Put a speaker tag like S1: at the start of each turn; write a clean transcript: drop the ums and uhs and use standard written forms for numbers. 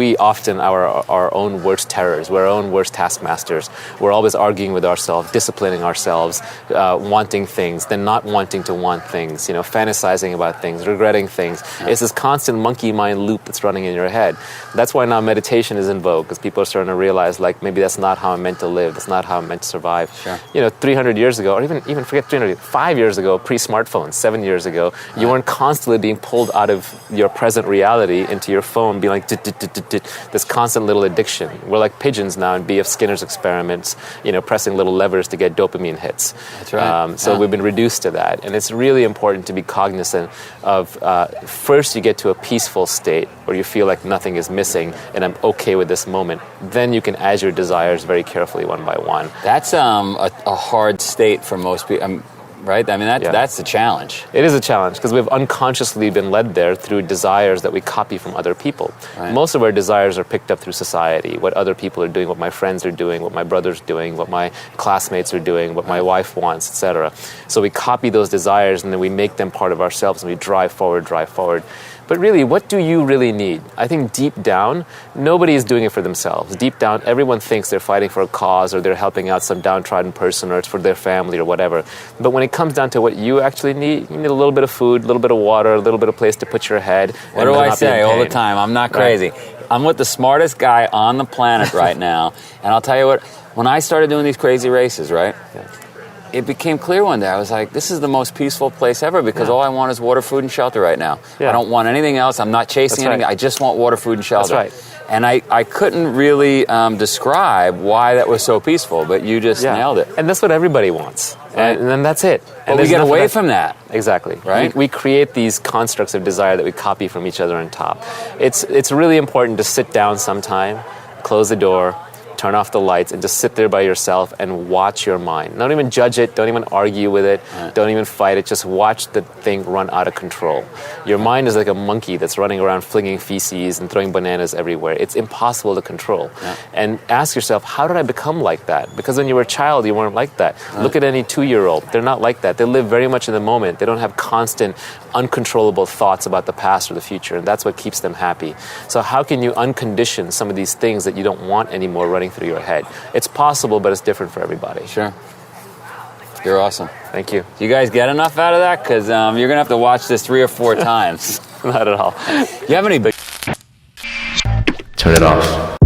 S1: we often are our own worst terrors. We're our own worst taskmasters. We're always arguing with ourselves, disciplining ourselves, wanting things, then not wanting to want things, fantasizing about things, regretting things. Yeah. It's this constant monkey mind loop that's running in your head. That's why now meditation is in vogue, because people are starting to realize, like, maybe that's not how I'm meant to live. That's not how I'm meant to survive.
S2: Sure.
S1: 300 years ago, or even forget 300, 5 years ago, pre-smartphone, 7 years ago, you weren't constantly being pulled out of your present reality into your phone, being like, this constant little addiction. We're like pigeons now in B.F. Skinner's experiments, pressing little levers to get dopamine hits.
S2: That's right.
S1: So we've been reduced to that. And it's really important to be cognizant of, first you get to a peaceful state where you feel like nothing is missing and I'm okay with this moment. Then you can add your desires very carefully one by one.
S2: That's a hard state for most people. Right? I mean, that's the challenge.
S1: It is a challenge because we've unconsciously been led there through desires that we copy from other people. Right. Most of our desires are picked up through society, what other people are doing, what my friends are doing, what my brother's doing, what my classmates are doing, what my wife wants, etc. So we copy those desires and then we make them part of ourselves and we drive forward. But really, what do you really need? I think deep down, nobody is doing it for themselves. Deep down, everyone thinks they're fighting for a cause or they're helping out some downtrodden person or it's for their family or whatever. But when it comes down to what you actually need, you need a little bit of food, a little bit of water, a little bit of place to put your head.
S2: What do I say all the time? I'm not crazy. Right. I'm with the smartest guy on the planet right now. And I'll tell you what, when I started doing these crazy races, right? Yeah. It became clear one day. I was like, this is the most peaceful place ever because all I want is water, food, and shelter right now. Yeah. I don't want anything else. I'm not chasing anything. I just want water, food, and shelter.
S1: That's right.
S2: And I couldn't really describe why that was so peaceful, but you just nailed it.
S1: And that's what everybody wants.
S2: Right.
S1: And then that's it.
S2: But we get away from that.
S1: Exactly.
S2: Right?
S1: We create these constructs of desire that we copy from each other on top. It's really important to sit down sometime, close the door, turn off the lights, and just sit there by yourself and watch your mind. Don't even judge it. Don't even argue with it. Right. Don't even fight it. Just watch the thing run out of control. Your mind is like a monkey that's running around flinging feces and throwing bananas everywhere. It's impossible to control. Yeah. And ask yourself, how did I become like that? Because when you were a child, you weren't like that. Right. Look at any 2-year-old. They're not like that. They live very much in the moment. They don't have constant, uncontrollable thoughts about the past or the future, and that's what keeps them happy. So how can you uncondition some of these things that you don't want anymore running through your head? It's possible, but it's different for everybody.
S2: Sure. You're awesome.
S1: Thank you.
S2: Do you guys get enough out of that? Because you're going to have to watch this 3 or 4 times.
S1: Not at all.
S2: You have any big...
S3: Turn it off.